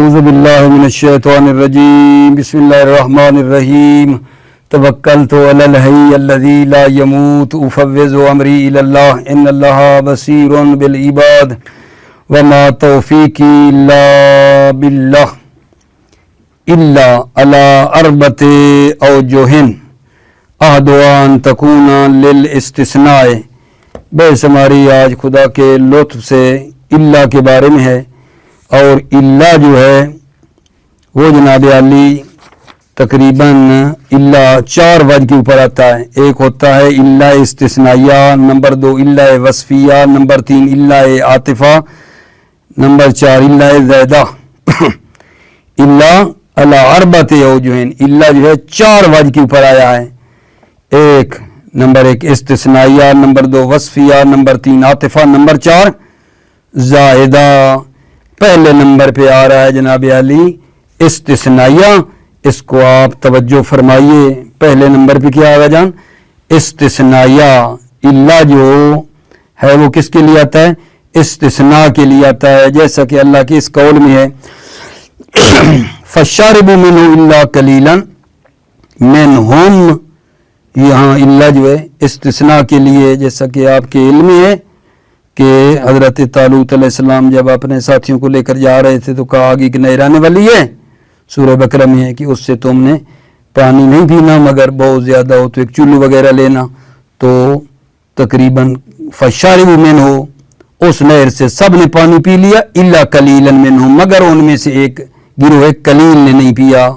اعوذ باللہ من الشیطان الرجیم بسم اللہ الرحمن الرحیم توکلت علی الحی الذی لا یموت افوض امری الی اللہ ان اللہ بصیر بالعباد وما توفیقی الا باللہ الا علی اربعۃ اوجہ احدوان تکون للاستثناء۔ بحث ہماری آج خدا کے لطف سے اللہ کے بارے میں ہے، اور اللہ جو ہے وہ جناب علی تقریباً اللہ چار وجہ کے اوپر آتا ہے۔ ایک ہوتا ہے اللہ استثنائیہ، نمبر 2 اللہ وصفیہ، نمبر 3 اللہ عاطفہ، نمبر 4 اللہ زیدہ۔ اللہ علی اربعۃ اوجہ، اللہ جو ہے چار وجہ کے اوپر آیا ہے۔ نمبر 1 استثنائیہ، نمبر 2 وصفیہ، نمبر 3 عاطفہ، نمبر 4 زائدہ۔ پہلے نمبر پہ آ رہا ہے جناب علی استثنائیہ، اس کو آپ توجہ فرمائیے۔ پہلے نمبر پہ کیا آگا جان؟ استثنائیہ۔ اللہ جو ہے وہ کس کے لیے آتا ہے؟ استثناء کے لیے آتا ہے، جیسا کہ اللہ کے اس قول میں ہے فَشَّارِبُوا مِنْهُ إِلَّا قَلِيلًا مِنْهُمْ۔ یہاں اللہ جو ہے استثناء کے لیے، جیسا کہ آپ کے علم میں ہے کہ حضرت طالوت علیہ السلام جب اپنے ساتھیوں کو لے کر جا رہے تھے تو کہا آگے ایک نہر آنے والی ہے، سورہ بقرہ میں ہے کہ اس سے تم نے پانی نہیں پینا، مگر بہت زیادہ ہو تو ایک چلو وغیرہ لینا۔ تو تقریباً فَشَّارِبُوا مِنْهُ، اس نہر سے سب نے پانی پی لیا، إِلَّا قَلِيلًا مِنْهُمْ، مگر ان میں سے ایک گروہ قلیل نے نہیں پیا،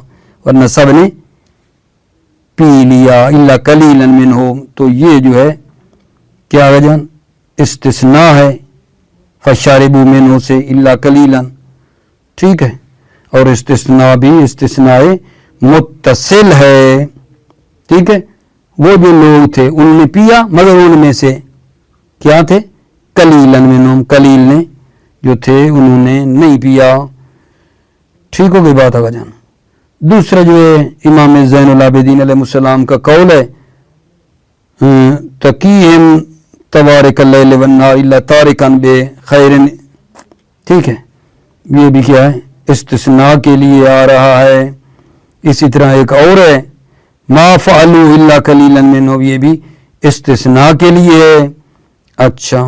ورنہ سب نے پی لیا۔ إِلَّا قَلِيلًا مِنْهُمْ، تو یہ جو ہے کیا ہے جان؟ استثناء ہے فَشَّارِبُوا مِنْهُ سے إِلَّا قَلِيلًا، ٹھیک ہے۔ اور استثناء بھی استثناء متصل ہے، ٹھیک ہے۔ وہ جو لوگ تھے انہوں نے پیا، مگر ان میں سے کیا تھے؟ قلیلاً منہم، قلیل نے جو تھے انہوں نے نہیں پیا، ٹھیک ہو گئی بات آگا جان۔ دوسرا جو ہے امام زین العابدین علیہ السلام کا قول ہے تقیہم تبارک اللیل والنہار الا تارکا بخیر، ٹھیک ہے۔ یہ بھی کیا ہے؟ استثناء کے لیے آ رہا ہے۔ اسی طرح ایک اور ہے ما فعلوا الا قلیلا منہ، یہ بھی استثناء کے لیے ہے۔ اچھا،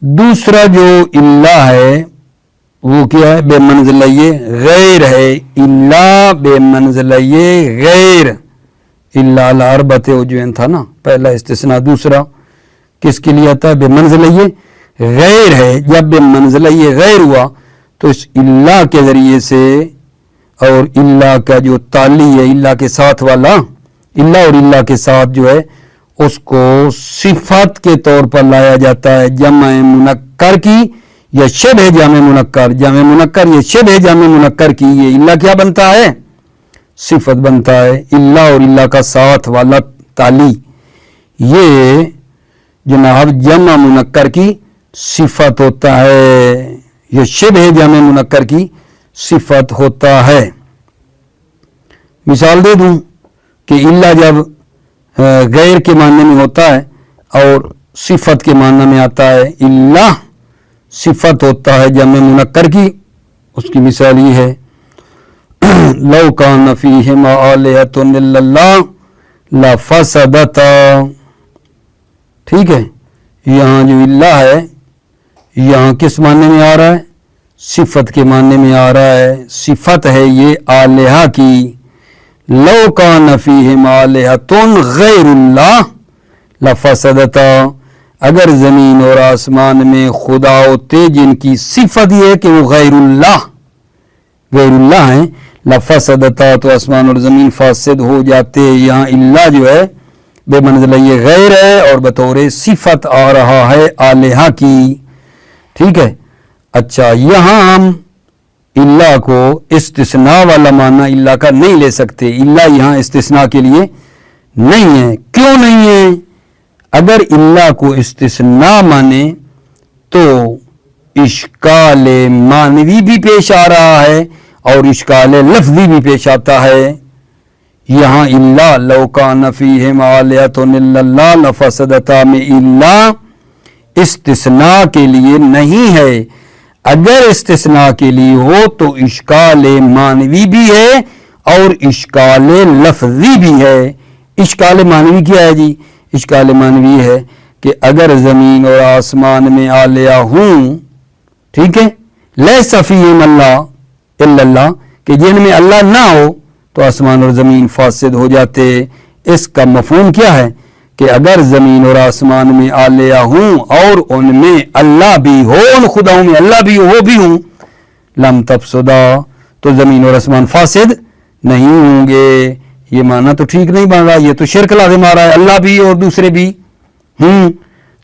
دوسرا جو اللہ ہے وہ کیا ہے؟ بے منزلہ غیر ہے۔ اللہ بے منزلہ غیر، اللہ علی اربعۃ اوجہ تھا نا پہلا استثناء، دوسرا کس کے لیے آتا ہے؟ بے منزلہ غیر ہے۔ جب بے منزلہ غیر ہوا تو اس اللہ کے ذریعے سے، اور اللہ کا جو تعلی ہے اللہ کے ساتھ والا، اللہ اور اللہ کے ساتھ جو ہے اس کو صفت کے طور پر لایا جاتا ہے، جمع منکر کی یا شبہ جمع منکر، جمع منکر یا شبہ جمع منکر کی، یہ اللہ کیا بنتا ہے؟ صفت بنتا ہے۔ اللہ اور اللہ کا ساتھ والا تعلی، یہ جناب جمع منکر کی صفت ہوتا ہے، یہ شبہ جمع منکر کی صفت ہوتا ہے۔ مثال دے دوں کہ اللہ جب غیر کے معنی میں ہوتا ہے اور صفت کے معنی میں آتا ہے، اللہ صفت ہوتا ہے جمع منکر کی، اس کی مثال یہ ہے لو کان فیہما آلہۃ الا اللہ لفسدتا، ٹھیک ہے۔ یہاں جو اللہ ہے یہاں کس معنی میں آ رہا ہے؟ صفت کے معنی میں آ رہا ہے، صفت ہے یہ آلہہ کی۔ لو کان فیہما آلہۃ غیر اللہ لفسدتا، اگر زمین اور آسمان میں خدا ہوتے جن کی صفت یہ ہے کہ وہ غیر اللہ ہیں، لفسدتا، تو آسمان اور زمین فاسد ہو جاتے۔ یہاں اللہ جو ہے بے منزلہ غیر ہے اور بطور صفت آ رہا ہے آلہہ کی، ٹھیک ہے۔ اچھا، یہاں ہم اللہ کو استثناء والا معنی اللہ کا نہیں لے سکتے، اللہ یہاں استثناء کے لیے نہیں ہے۔ کیوں نہیں ہے؟ اگر اللہ کو استثناء مانے تو اشکال معنوی بھی پیش آ رہا ہے اور اشکال لفظی بھی پیش آتا ہے۔ یہاں اللہ لو کان فیہما آلہۃ الا اللہ لفسدتا میں اللہ استثناء کے لیے نہیں ہے۔ اگر استثناء کے لیے ہو تو اشکال معنوی بھی ہے اور اشکال لفظی بھی ہے. اشکال معنوی کیا ہے جی؟ اشکال معنوی ہے کہ اگر زمین اور آسمان میں آلیہ ہوں، ٹھیک ہے، لیس فیہم اللہ الا اللہ، کہ جن میں اللہ نہ ہو تو آسمان اور زمین فاسد ہو جاتے. اس کا مفہوم کیا ہے کہ اگر زمین اور آسمان میں آلیہ ہوں اور ان میں اللہ بھی ہو، ان خداؤں میں اللہ بھی ہو، وہ بھی ہوں، لم تفسدا، تو زمین اور آسمان فاسد نہیں ہوں گے. یہ معنی تو ٹھیک نہیں بن رہا، یہ تو شرک لازم آ رہا ہے، اللہ بھی اور دوسرے بھی.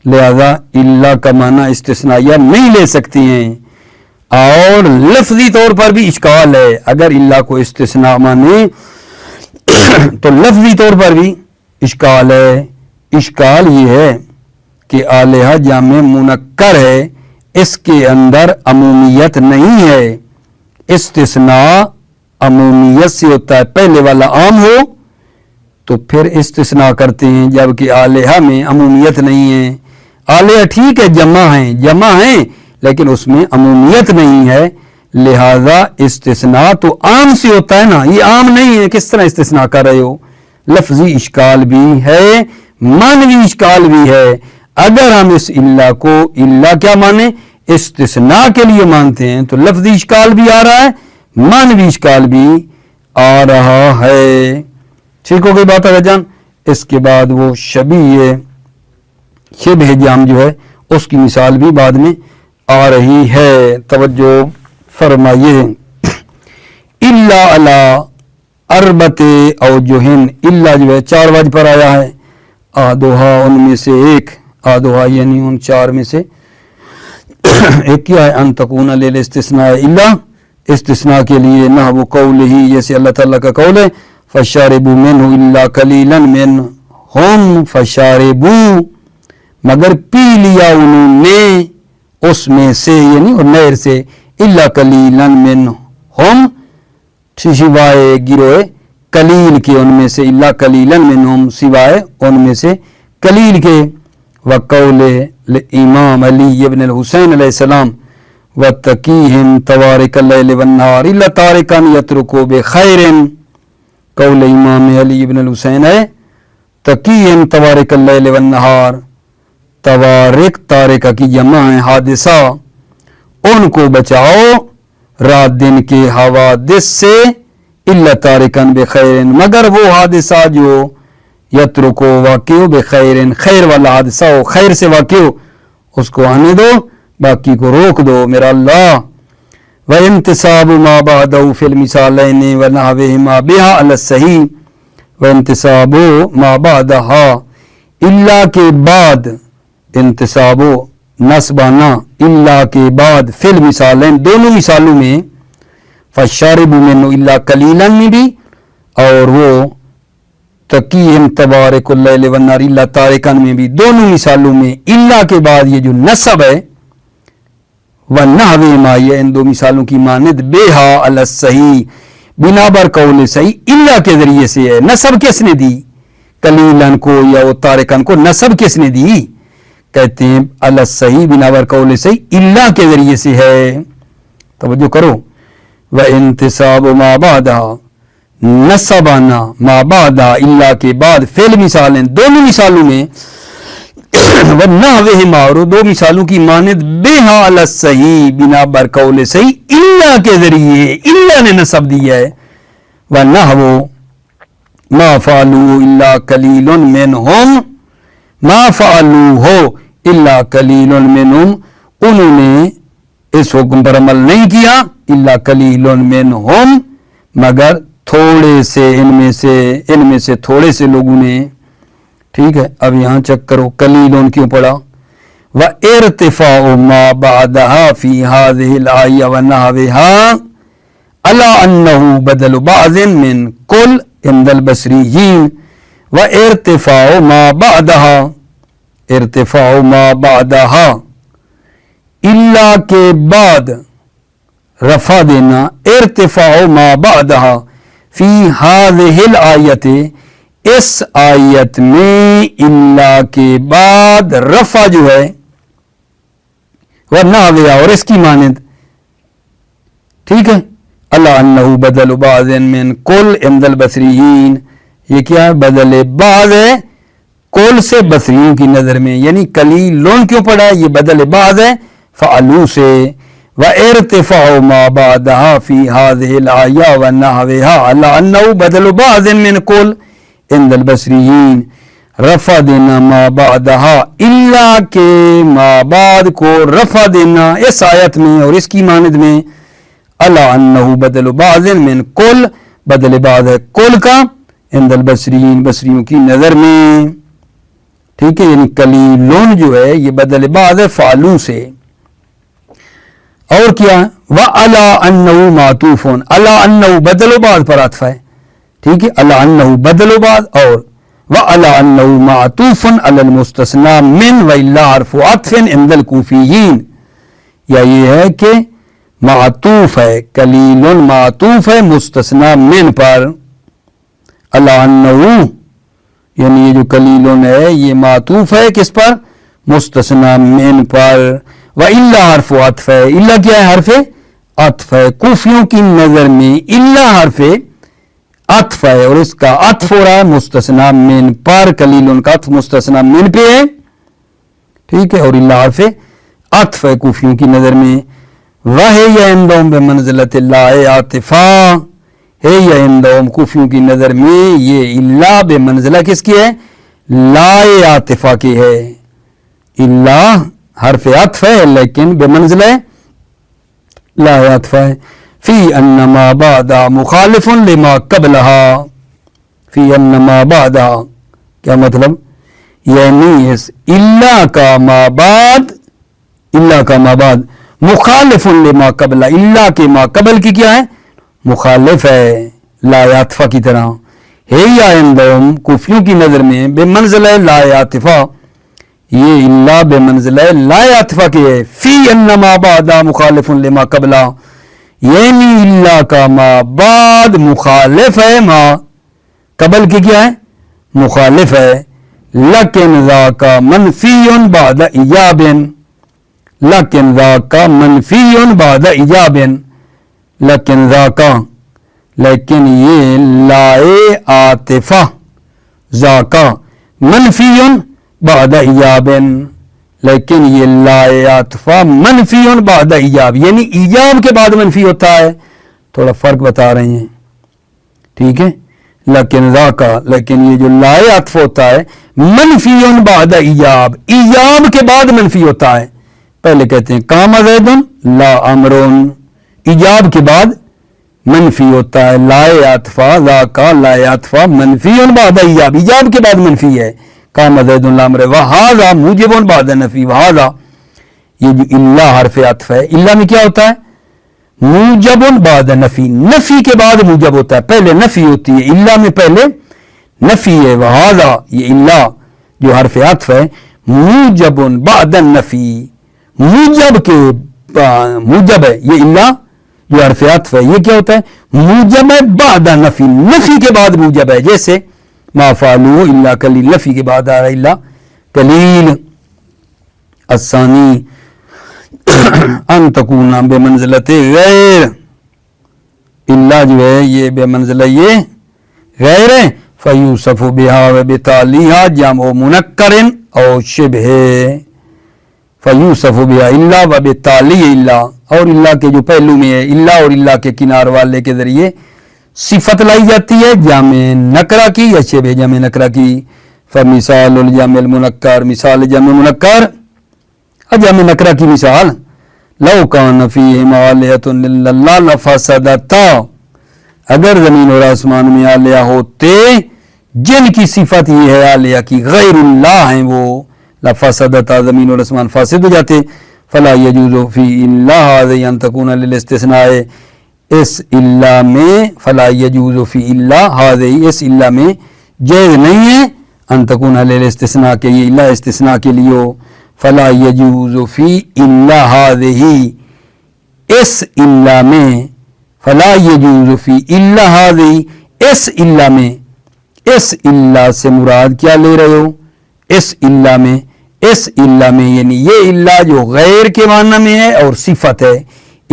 لہذا اللہ کا معنی استثنائیہ نہیں لے سکتی ہیں. اور لفظی طور پر بھی اشکال ہے، اگر اللہ کو استثناء مانے تو لفظی طور پر بھی اشکال ہے. اشکال یہ ہے کہ آلیہ جامع منکر ہے، اس کے اندر عمومیت نہیں ہے. استثناء عمومیت سے ہوتا ہے، پہلے والا عام ہو تو پھر استثناء کرتے ہیں، جبکہ آلیہ میں عمومیت نہیں ہے. آلیہ ٹھیک ہے جمع ہیں لیکن اس میں عمومیت نہیں ہے، لہذا استثناء تو عام سے ہوتا ہے نا، یہ عام نہیں ہے، کس طرح استثناء کر رہے ہو؟ لفظی اشکال بھی ہے، معنوی اشکال بھی ہے. اگر ہم اس اللہ کو اللہ کیا مانیں؟ استثناء کے لیے مانتے ہیں تو لفظی اشکال بھی آ رہا ہے، معنوی اشکال بھی آ رہا ہے. ٹھیک ہو گئی بات اگر جان. اس کے بعد وہ شبہ جام جو ہے اس کی مثال بھی بعد میں آ رہی ہے، توجہ فرمائیے. الا علی اربت اوجہن، اللہ جو ہے 4 وجہ پر آیا ہے. آدھوہا ان میں سے ایک، آدھوہا یعنی ان 4 میں سے ایک کیا ہے؟ ان تکون للاستثناء الا، استثناء کے لیے نحو قولہ، جیسے اللہ تعالیٰ کا قول ہے فشاربوا منہ الا قلیلا منہم، فشاربوا مگر پی لیا انہوں نے اس میں سے، یعنی اور نہر سے، الا قلیلا منہم، سوائے گروہ قلیل کے ان میں سے، الا قلیلا منہم سوائے ان میں سے قلیل کے. وقول امام علی ابن الحسین علیہ السلام وتقیہم توارک اللیل والنہار الا تارکا یترکو بخیر، قول امام علی ابن الحسین ہے تقیہم توارک اللیل والنہار، توارک تارکہ کی جمع ہے حادثہ، ان کو بچاؤ رات دن کے حوادث سے، الا تارکن بخیر مگر وہ حادثہ جو یترکو واقع ہو بخیر، خیر والا حادثہ ہو، خیر سے واقع ہو، اس کو آنے دو، باقی کو روک دو میرا اللہ. وانتصاب ما بعده فی المثالین ونحوہما بها علی الصحیح، وانتصاب ما بعدها، اللہ کے بعد، انتصاب و نصبانا اللہ کے بعد، فی المثالین دونوں مثالوں میں، فشارب منہ الا قلیلا میں بھی، اور وہ تقیہم تبارک اللیل والنہار الا تارکن میں بھی، دونوں مثالوں میں اللہ کے بعد یہ جو نصب ہے وَنَحْوِهِمَا، یہ ان 2 مثالوں کی مانند، بِهَا عَلَى الصَّحِيحِ بنا بر قول صحیح، اللہ کے ذریعے سے ہے. نصب کس نے دی؟ قلیلاً کو یا وہ تارکن کو نصب کس نے دی؟ کہتے ہیں علی الصحیح بنا بر قول صحیح، اللہ کے ذریعے سے ہے. توجہ کرو. وَانتصاب ما بعدها، نصبانا ما بعدها اللہ کے بعد، فعل مثالیں دونوں مثالوں میں، وَنَحْوِهِمَا اور 2 مثالوں کی مانند، بِهَا عَلَى الصَّحِيحِ بنا بر قول صحیح، اللہ کے ذریعے، اللہ نے نصب دیا ہے. وَنَحْوُ مَا فَعَلُوا إِلَّا قَلِيلٌ مِّنْهُمْ، مَا فَعَلُوهُ إِلَّا قَلِيلٌ مِّنْهُمْ، انہوں نے اس حکم پر عمل نہیں کیا، إِلَّا قَلِيلٌ مِّنْهُمْ مگر تھوڑے سے ان میں سے تھوڑے سے لوگوں نے. ٹھیک ہے، اب یہاں چیک کرو قلیلون کیوں پڑا. وَإِرْتِفَاعُ مَا بَعْدَهَا فِي هَذِهِ الْآيَةِ وَنَحْوِهَا عَلَىٰ أَنَّهُ بَدَلُ بَعْضٍ مِّن كُلٍّ عِندَ الْبَصْرِيِّينَ. وَإِرْتِفَاعُ مَا بَعْدَهَا، ارتفاع ما بعدها، اللہ کے بعد رفع دینا، ارتفاع ما بعدها فی هذه الآیت، اس آیت میں اللہ کے بعد رفع جو ہے، ورنہ اور اس کی مانند، ٹھیک ہے. اللہ انہ بدل بعض من کل عند البصریین، یہ کیا ہے؟ بدل بعض ہے کل سے بصریوں کی نظر میں، یعنی قلیلون کیوں پڑھا ہے؟ یہ بدل بعض ہے فعلو سے. وارتفاع ما بعدها في هذه الآية ونحوها على أنه بدل بعض من كل عند البصريين، رفع دینا ما بعدها الا کے ما بعد کو رفع دینا اس آیت میں اور اس کی مانند میں. على أنه بدل بعض من كل، بدل بعض ہے کل کا عند البصريين بصریوں کی نظر میں. ٹھیک ہے، یعنی قلیلون جو ہے یہ بدل بعض ہے فعلو سے. اور کیا؟ وَعَلَىٰ أَنَّهُ مَعْطُوفٌ، عَلَىٰ أَنَّهُ بدل بعض پر عطف ہے. ٹھیک ہے، عَلَىٰ أَنَّهُ بدل بعض، اور وَعَلَىٰ أَنَّهُ مَعْطُوفٌ عَلَى الْمُسْتَثْنَىٰ مِنْ وَإِلَّا حَرْفُ عَطْفٍ عِنْدَ الْكُوفِيِّينَ. یا یہ ہے کہ معطوف ہے، قلیل معطوف ہے مستثنیٰ من پر. عَلَىٰ أَنَّهُ یعنی یہ جو قلیل ہے یہ معطوف ہے کس پر؟ مستثنیٰ من پر. وَإِلَّا حرف عطف ہے، الا کیا ہے؟ حرف عطف ہے. کوفیوں کی نظر میں الا حرف عطف ہے اور اس کا عطف ہو رہا ہے مستثنیٰ من پر. قلیل کا عطف مستثنیٰ من پہ ہے. ٹھیک ہے، اور الا حرف عطف ہے کوفیوں کی نظر میں. وَهِيَ عِندَهُمْ بِمَنْزِلَةِ اللَّهِ عَاطِفَةٌ، ہے یا عندهم کوفیوں کی نظر میں یہ الا بے منزلہ کس کی ہے؟ لا عاطفہ کی ہے. الا حرف عطف ہے لیکن بے منزلہ لا عاطفہ ہے. فی ان ما بعد مخالف لما قبلها، فی ان ما بعد کیا مطلب؟ یعنی اس الا کا ما بعد، الا کا ما بعد مخالف لما قبل، الا کے ما قبل کی کیا ہے؟ مخالف ہے لا عاطفہ کی طرح. ہے یا عندهم کوفیوں کی نظر میں بے منزلہ لا عاطفہ، یہ الا بے منزلہ لا عاطفہ کی ہے. فی ان ما بعد مخالف لما قبل، یعنی الا کا ما بعد مخالف ہے ما قبل کی کیا ہے؟ مخالف ہے. لیکن ذاک منفی بعد ایجاب، لیکن ذاک منفی بعد ایجاب، لیکن ذاک لیکن یہ لائے عاطفہ ذاک منفی بعد ایجاب، لیکن یہ لائے عاطفہ منفی بعد ایجاب، یعنی ایجاب کے بعد منفی ہوتا ہے. تھوڑا فرق بتا رہے ہیں. ٹھیک ہے، لیکن ذاک لیکن یہ جو لائے عاطف ہوتا ہے منفی بعد ایجاب، ایجاب کے بعد منفی ہوتا ہے. پہلے کہتے ہیں قام زید لا امر، ایجاب کے بعد منفی ہوتا ہے. لائے عاطفہ ذاک لائے عاطفہ منفی بعد ایجاب، ایجاب کے بعد منفی ہے. قام زید لا امر وہذا موجب بعد نفی، وہذا یہ جو الا حرف عطف ہے، الا میں کیا ہوتا ہے؟ موجب بعد نفی، نفی کے بعد موجب ہوتا ہے. پہلے نفی ہوتی ہے، الا میں پہلے نفی ہے. وہذا یہ الا جو حرف عطف ہے موجب بعد نفی، موجب کے موجب ہے. یہ الا جو حرف عطف ہے یہ کیا ہوتا ہے؟ موجب ہے بعد نفی، نفی کے بعد موجب ہے. جیسے ما فعلوا الا قلیل، نفی کے بعد آ رہا ہے الا قلیل. الثانی ان تکون بے منزلت غیر، الا جو ہے یہ بے منزلہ یہ غیر ہے. فیوصف بها وبتالیها جمع منکر او شبہ، فیوصف بها الا وبتالی الا، اور الا کے جو پہلو میں ہے الا اور الا کے کنار والے کے ذریعے صفت لائی جاتی ہے جامع نکرہ کی یا شبہ جامع نکرہ کی. فمثال الجامع المنکر، مثال جامع منکر جامع نکرہ کی مثال لو کان فیہما آلہۃ الا اللہ لفسدتا، اگر زمین اور آسمان میں آلیہ ہوتے جن کی صفت یہ ہے آلیہ کی غیر اللہ ہیں وہ، لفسدتا زمین اور آسمان فاسد ہو جاتے. فلا یجوز فی الا هذه ان تکون للاستثناء، اس الا میں فلا یجوز فی الا هذه اس الا میں جائز نہیں ہے ان تکون للاستثناء کہ یہ الا استثناء کے لیے ہو. فلا یجوز فی الا هذه اس الا میں، فلا یجوز فی الا هذه اس الا میں، اس الا سے مراد کیا لے رہے ہو؟ اس الا میں، اس الا میں یعنی یہ الا جو غیر کے معنی میں ہے اور صفت ہے،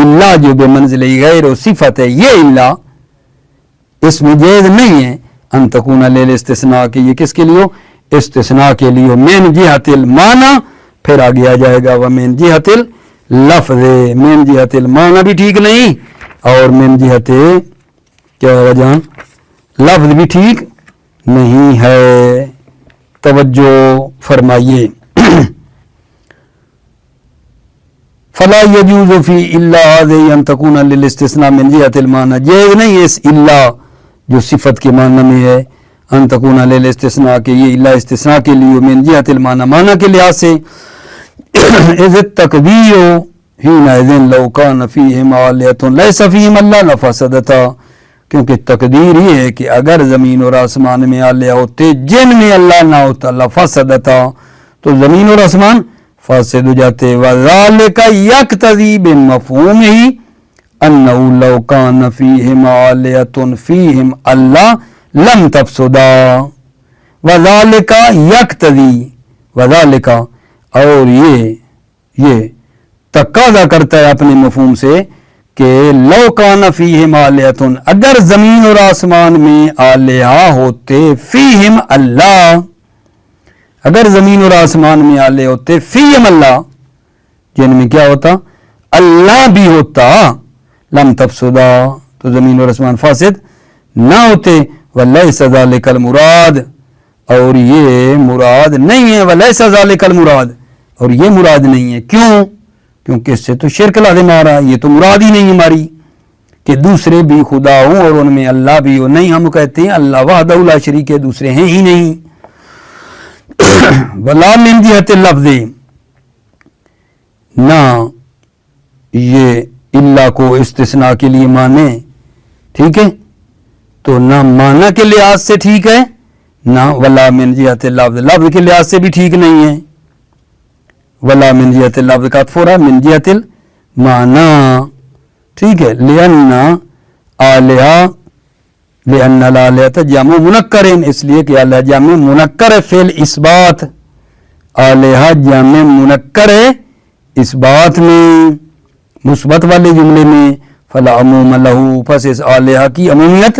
اللہ جو بے منزل غیر و صفت ہے، یہ اللہ اس میں جائز نہیں ہے ان تکون للاستثناء کہ یہ کس کے لیے ہو؟ استثناء کے لیے ہو۔ من جہت المعنی، پھر آگے آ جائے گا ومن جہت اللفظ، من جہت المعنی بھی ٹھیک نہیں اور من جہت کیا ہوگا جان لفظ بھی ٹھیک نہیں ہے۔ توجہ فرمائیے۔ فلا يجوز فی الا هذه ان تكون للاستثناء من جهة المعنى، جائز نہیں ہے اس الا جو صفت کے معنی میں ہے ان تكون للاستثناء کہ یہ الا استثناء کے لیے من جهة المعنى معنی کے لحاظ سے اذ التقدیر حينئذ لو كان فيهم آلهة ليس فيهم الله لفسدتا، کیونکہ تقدیر یہ ہے کہ اگر زمین اور آسمان میں آلیہ ہوتے جن میں اللہ نہ ہوتا لفسدتا تو زمین اور آسمان فاسد ہو جاتے۔ وذالک یقتضی بمفہومہ انہ لو کان فیہم آلیۃ فیہم اللہ لم تفسدا۔ وذالک یقتضی، وذالک اور یہ تقاضا کرتا ہے اپنے مفہوم سے کہ لو کان فیہم آلیۃ اگر زمین اور آسمان میں آلیہ ہوتے فیہم اللہ، اگر زمین اور آسمان میں آلے ہوتے فیہم اللہ جن میں کیا ہوتا اللہ بھی ہوتا لم تفسدا تو زمین اور آسمان فاسد نہ ہوتے۔ ولیس ذالک المراد اور یہ مراد نہیں ہے، ولیس ذالک المراد اور یہ مراد نہیں ہے۔ کیوں؟ کیونکہ اس سے تو شرک لازم آ رہا ہے، یہ تو مراد ہی نہیں ہماری کہ دوسرے بھی خدا ہوں اور ان میں اللہ بھی ہو۔ نہیں، ہم کہتے ہیں اللہ وحدہ لا شریک ہے، دوسرے ہیں ہی نہیں۔ ولا من جہت اللفظ، نہ یہ اللہ کو استثناء کے لیے مانے، ٹھیک ہے تو نہ معنی کے لحاظ سے ٹھیک ہے، نہ ولا من جہت اللفظ لفظ کے لحاظ سے بھی ٹھیک نہیں ہے۔ ولا من جہت اللفظ کا تفورہ من جہت المعنی، ٹھیک ہے۔ لأن آلیہ لأن الآلیہ جمع منکر، اس لیے کہ آلیہ جمع منکر ہے فعل اثبات، آلیہ جمع منکر ہے اس بات میں مثبت والے جملے میں، فلا عموم لہو پس اس آلیہ کی عمومیت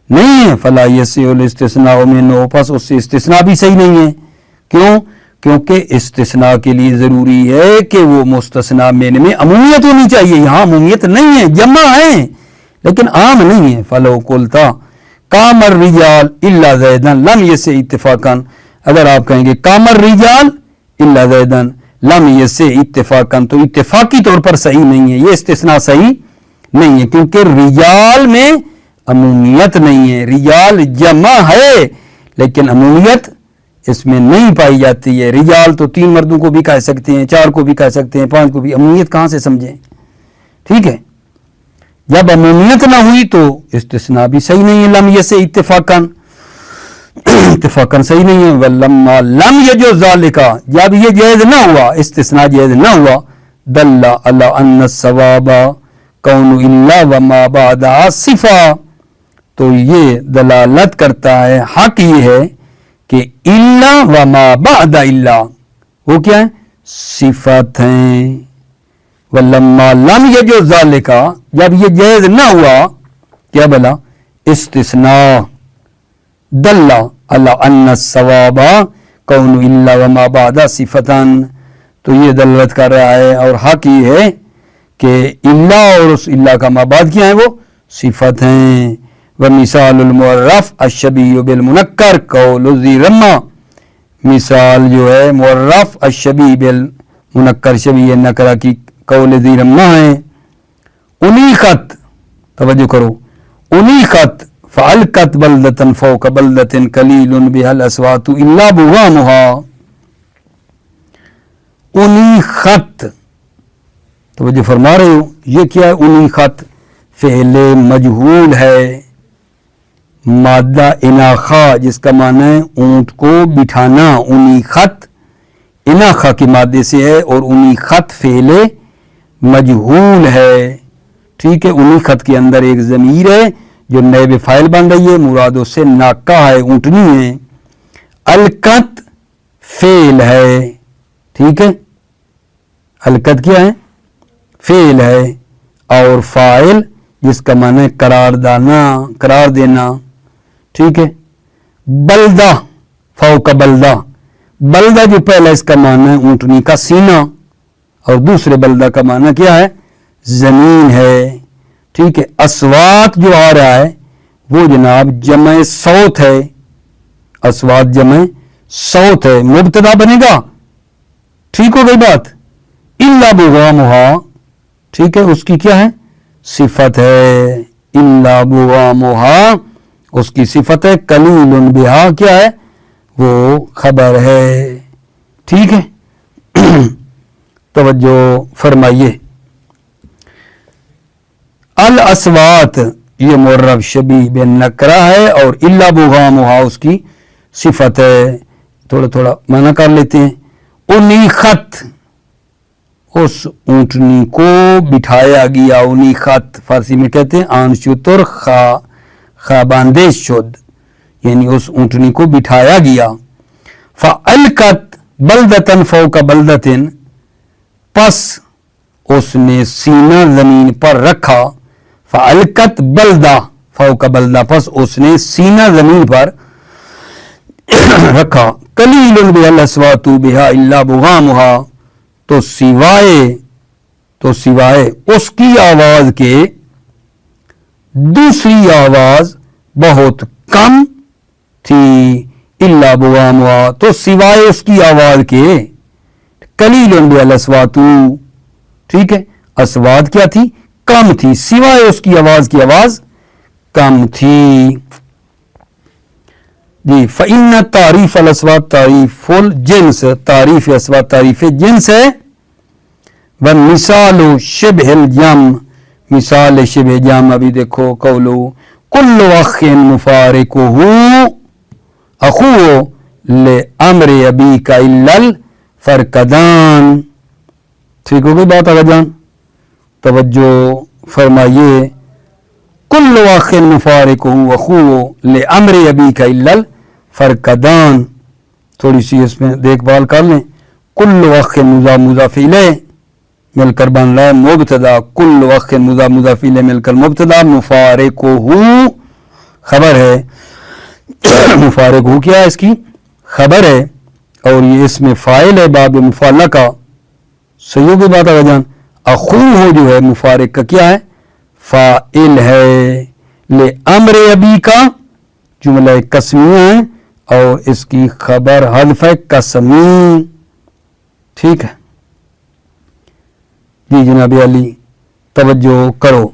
نہیں ہے، فلا یصح الاستثناء منہ پس اس سے استثناء بھی صحیح نہیں ہے۔ کیوں؟ کیونکہ استثناء کے لیے ضروری ہے کہ وہ مستثنیٰ من میں عمومیت ہونی چاہیے، یہاں عمومیت نہیں ہے، جمع ہے لیکن عام نہیں ہے۔ فلو قلتا قام الرجال الا زیدن لم یصح اتفاقا، اگر آپ کہیں گے قام الرجال الا زیدن لم یصح اتفاقا تو اتفاقی طور پر صحیح نہیں ہے، یہ استثناء صحیح نہیں ہے کیونکہ رجال میں عمومیت نہیں ہے۔ رجال جمع ہے لیکن عمومیت اس میں نہیں پائی جاتی ہے۔ رجال تو 3 مردوں کو بھی کہہ سکتے ہیں، 4 کو بھی کہہ سکتے ہیں، 5 کو بھی، عمومیت کہاں سے سمجھیں؟ ٹھیک ہے، جب عمومیت نہ ہوئی تو استثناء بھی صحیح نہیں ہے۔ لم یصح اتفاقا، اتفاقا صحیح نہیں ہے۔ ولما لم یجوز ذالک، جب یہ جائز نہ ہوا، استثناء جائز نہ ہوا، دل علی ان الصواب کون الا وما بعدها صفہ، تو یہ دلالت کرتا ہے، حق یہ ہے کہ الا وما بعد الا وہ کیا ہے؟ صفت ہیں۔ ولما لم یجوز ذالک، جب یہ جائز نہ ہوا کیا بلا استثناء، دل علی ان الصواب کون الا وما بعد صفتن، تو یہ دلالت کر رہا ہے اور حق یہ ہے کہ اللہ اور اس اللہ کا ما بعد کیا ہے؟ وہ صفت ہیں۔ ومثال المعرف الشبیہ بالمنکر قول ذی رمہ، مثال جو ہے معرف الشبیہ بالمنکر شبیہ نکرہ کی قول ذی رمہ ہے۔ انیخت، توجہ کرو، انیخت فعلقت بلدتا فوق بلدت قلیل بها الاصوات الا بغامها، انیخت توجہ فرما رہے ہو، یہ کیا ہے؟ انیخت فعل مجہول ہے، مادہ اناخا جس کا معنی ہے اونٹ کو بٹھانا، انیخت اناخا کے مادے سے ہے اور انیخت فعل مجہول ہے، ٹھیک ہے۔ انیخت کے اندر ایک ضمیر ہے جو نائب فاعل بن رہی ہے، مراد اس سے ناقہ ہے، اونٹنی ہے۔ القت فعل ہے، ٹھیک ہے، القت کیا ہے؟ فعل ہے۔ اور فاعل جس کا معنی ہے قرار دینا، ٹھیک ہے. بلدہ، فوق بلدہ، بلدہ جو پہلا اس کا معنی ہے اونٹنی کا سینہ، اور دوسرے بلدہ کا معنی کیا ہے؟ زمین ہے، ٹھیک ہے. اسوات جو آ رہا ہے وہ جناب جمع صوت ہے، اسوات جمع صوت ہے، مبتدا بنے گا، ٹھیک ہو گئی بات. الا بغامہا، ٹھیک ہے، اس کی کیا ہے؟ صفت ہے. الا بغامہا اس کی صفت ہے. قلیل بہا کیا ہے؟ وہ خبر ہے، ٹھیک ہے. توجہ فرمائیے. الاسوات یہ معرب شبیہ بن نکرہ ہے اور الا بغامہا اس کی صفت ہے. تھوڑا معنی کر لیتے ہیں. انیخت اس اونٹنی کو بٹھایا گیا. انیخت فارسی میں کہتے ہیں آن شتر خاباندیش شد، یعنی اس اونٹنی کو بٹھایا گیا. فَأَلْقَتْ بَلْدَةً فَوْقَ بَلْدَةٍ پس اس نے سینہ زمین پر رکھا. فَأَلْقَتْ بَلْدَةً فَوْقَ بَلْدَةٍ پس اس نے سینہ زمین پر رکھا. قلیل بہا الاسوات بہا الا بغامہا تو سوائے اس کی آواز کے دوسری آواز بہت کم تھی. الا بغامہا تو سوائے اس کی آواز کے قلیل بہا الاسوات، ٹھیک ہے. اسوات کیا تھی؟ کم تھی، سوائے اس کی آواز کی آواز کم تھی. جی. فَإِنَّ تعریف الاسوات تعریف الجنس، تعریف اسوات تعریف جنس ہے. وَمِثَالُ شِبْهِ الْجَمْ مثال شبہ جم ابھی دیکھو. قولو کل اخ مفارقہ اخوہ لامر ابیک الا الفرقدان. ٹھیک ہو گئی بات آگا جان؟ توجہ فرمائیے. کل اخ مفارقہ اخوہ لامر ابیک الا الفرقدان، تھوڑی سی اس میں دیکھ بھال کر لیں. کل اخ مضاف الیہ مل کر بن رہا ہے مبتدا. کل اخ مضاف الیہ مل کر مبتدا. مفارقہ خبر ہے. مفارقہ کیا ہے؟ اس کی خبر ہے اور یہ اس میں فاعل ہے باب مفعلہ کا. صحیح ہو گئی بات آگا جان؟ اخوہ جو ہے مفارق کا کیا ہے؟ فاعل ہے. لامر ابی کا جملہ قسمیہ ہے اور اس کی خبر حذف قسمی. ٹھیک ہے جی جناب علی توجہ کرو.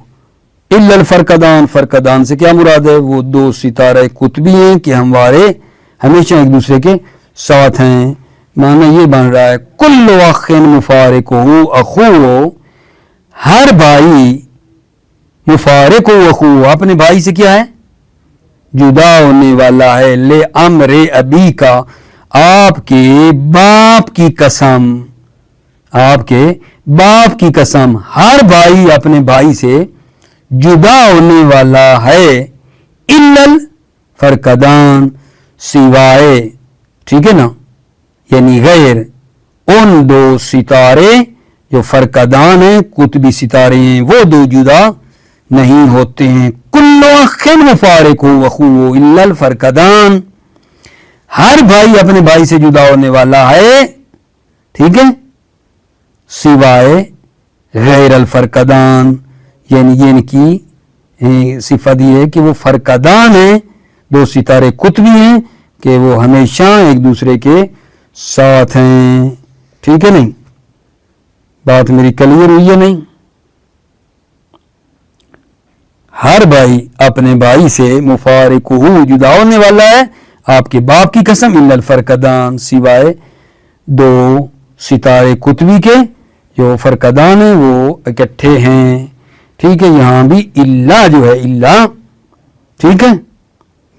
الا الفرقدان، فرقدان سے کیا مراد ہے؟ وہ دو ستارے قطبی ہیں کہ ہمارے ہمیشہ ایک دوسرے کے ساتھ ہیں. معنی یہ بن رہا ہے کل اخ مفارقہ اخوہ، ہر بھائی مفارقہ اخوہ اپنے بھائی سے کیا ہے؟ جدا ہونے والا ہے. لے امر ابی کا آپ کے باپ کی قسم، آپ کے باپ کی قسم ہر بھائی اپنے بھائی سے جدا ہونے والا ہے. الا الفرقدان سوائے، ٹھیک ہے نا، یعنی غیر ان دو ستارے جو فرقدان ہیں، قطبی ستارے ہیں، وہ دو جدا نہیں ہوتے ہیں. کل اخ مفارقہ اخوہ الا الفرقدان ہر بھائی اپنے بھائی سے جدا ہونے والا ہے، ٹھیک ہے، سوائے غیر الفرقدان، یعنی یہ ان کی صفت یہ ہے کہ وہ فرقدان ہیں، دو ستارے قطبی ہیں کہ وہ ہمیشہ ایک دوسرے کے ساتھ ہیں. ٹھیک ہے نہیں؟ بات میری کلیئر ہوئی ہے نہیں؟ ہر بھائی اپنے بھائی سے مفارقہ جدا ہونے والا ہے آپ کے باپ کی قسم. الا الفرقدان سوائے دو ستارے قطبی کے جو فرقدان ہیں وہ اکٹھے ہیں. ٹھیک ہے. یہاں بھی الا جو ہے الا، ٹھیک ہے،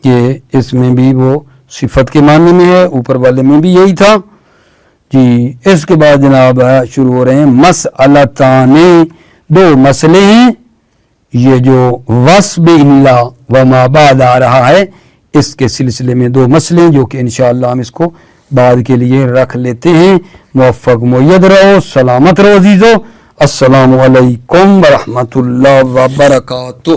یہ اس میں بھی وہ صفت کے معنی میں ہے، اوپر والے میں بھی یہی تھا. جی اس کے بعد جناب شروع ہو رہے ہیں مسئلتان، دو مسئلے ہیں. یہ جو وصب الا و ما بعد آ رہا ہے اس کے سلسلے میں دو مسئلے جو کہ انشاءاللہ ہم اس کو بعد کے لیے رکھ لیتے ہیں. موفق مؤید رہو، سلامت رہو عزیزو. السلام علیکم ورحمۃ اللہ وبرکاتہ.